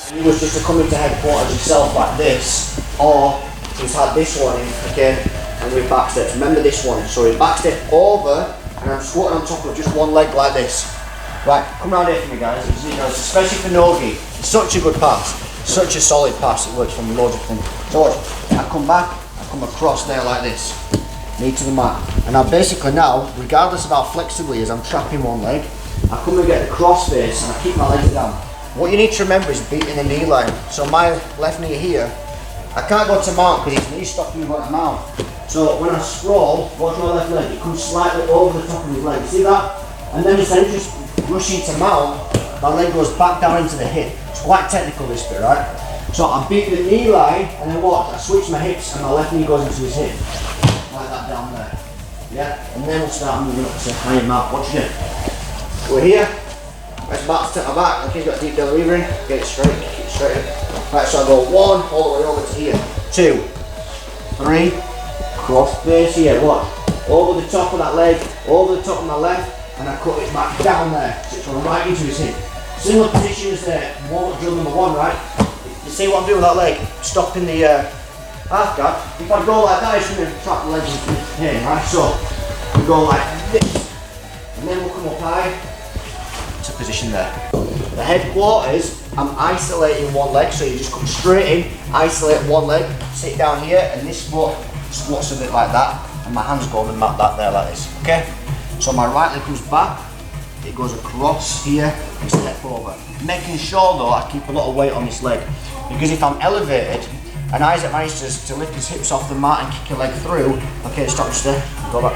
and you was just to come into headquarters yourself like this, or he's had this one in, okay, and we back step. Remember this one, so we back step over, and I'm squatting on top of just one leg like this. Right, come round here for me guys, especially for no-gi. It's such a good pass, such a solid pass, it works from loads of things. So watch, I come back, I come across there like this, knee to the mat. And I basically now, regardless of how flexible he is, I'm trapping one leg, I come and get the cross face and I keep my legs down. What you need to remember is beating the knee line. So my left knee here, I can't go to mount because his knee's stopping me going to mount. So when I scroll, watch my left leg, it comes slightly over the top of his leg. See that? And then instead of just rushing to mount, my leg goes back down into the hip. It's quite technical this bit, right? So I beat the knee line and then watch, I switch my hips and my left knee goes into his hip. Like that down there. Yeah? And then we'll start moving up to higher mount. Watch it. We're here. Let's back to my back. Like he's got a deep belly weaver in. Get it straight, keep it straight. Right, so I go 1 all the way over to here. 2, 3, cross face here, watch. Over the top of that leg, over the top of my left, and I cut it back down there. So it's going right into his hip. Similar position as the walnut drill number 1, right? You see what I'm doing with that leg? Stopping the half guard. If I go like that, it's going to trap the legs into the pain, right? So we go like this, and then we'll come up high to position there. The headquarters, I'm isolating one leg, so you just come straight in, isolate one leg, sit down here, and this foot squats a bit like that, and my hands go on the mat that there like this, okay? So my right leg comes back, it goes across here, and step over. Making sure though, I keep a lot of weight on this leg, because if I'm elevated, and Isaac manages to lift his hips off the mat and kick a leg through, okay, stop just there, go back.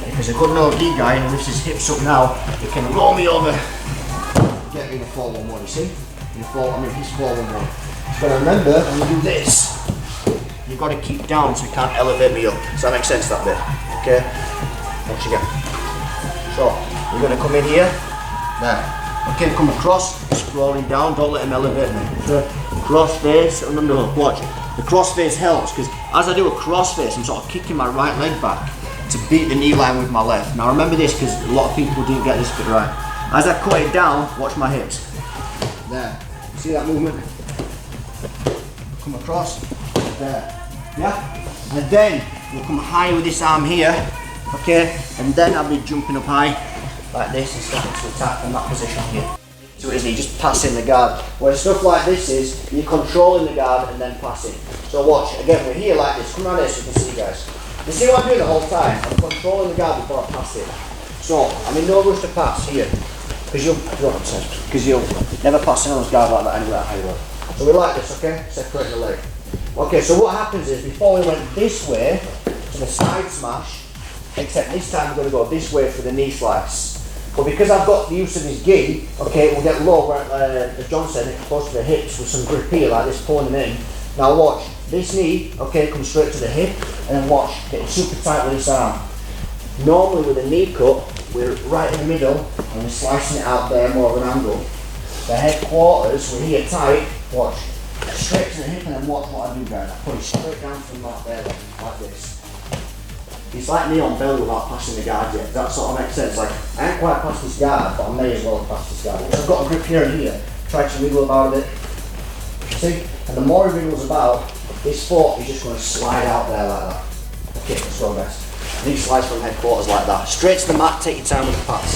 If he's a good no-gi guy and lifts his hips up now, he can roll me over. Get me in a 4-1-1, you see? He's 4-1-1. You've got to remember, when you do this, you've got to keep down so you can't elevate me up. Does that make sense, that bit? Okay? Watch again. So, we're going to come in here. There. Okay, come across, scrolling down, don't let him elevate me. So, cross face, under hook, watch. The cross face helps, because as I do a cross face, I'm sort of kicking my right leg back to beat the knee line with my left. Now remember this, because a lot of people didn't get this bit right. As I cut it down, watch my hips. There. See that movement? Come across. There. Yeah? And then we'll come high with this arm here. Okay? And then I'll be jumping up high like this and stepping to attack from that position here. So it isn't, you just pass in the guard. Where stuff like this is, you're controlling the guard and then passing. So watch, again, we're here like this. Come around here so you can see, guys. You see what I'm doing the whole time? I'm controlling the guard before I pass it. So, I'm in no rush to pass here. Because you'll never pass anyone's guard like that anywhere higher. So we like this, okay? Separating the leg. Okay, so what happens is, before we went this way, to the side smash, except this time we're going to go this way for the knee slice. But because I've got the use of his gi, okay, we'll get low, where, as John said, close to the hips with some grip here, like this, pulling him in. Now watch, this knee, okay, comes straight to the hip, and then watch, getting super tight with this arm. Normally with a knee cut, we're right in the middle, and we're slicing it out there more of an angle. The headquarters, we're here tight, watch, straight to the hip, and then watch what I do, guys. I put it straight down from that there, like this. It's like knee on belly without passing the guard yet. Does that sort of make sense? Like, I ain't quite passed this guard, but I may as well have passed this guard. I've got a grip here and here. Try to wiggle about a bit. See? And the more he wriggles about, this foot is just going to slide out there like that. Okay, let's go best. And he slides from headquarters like that. Straight to the mat, take your time with the pass.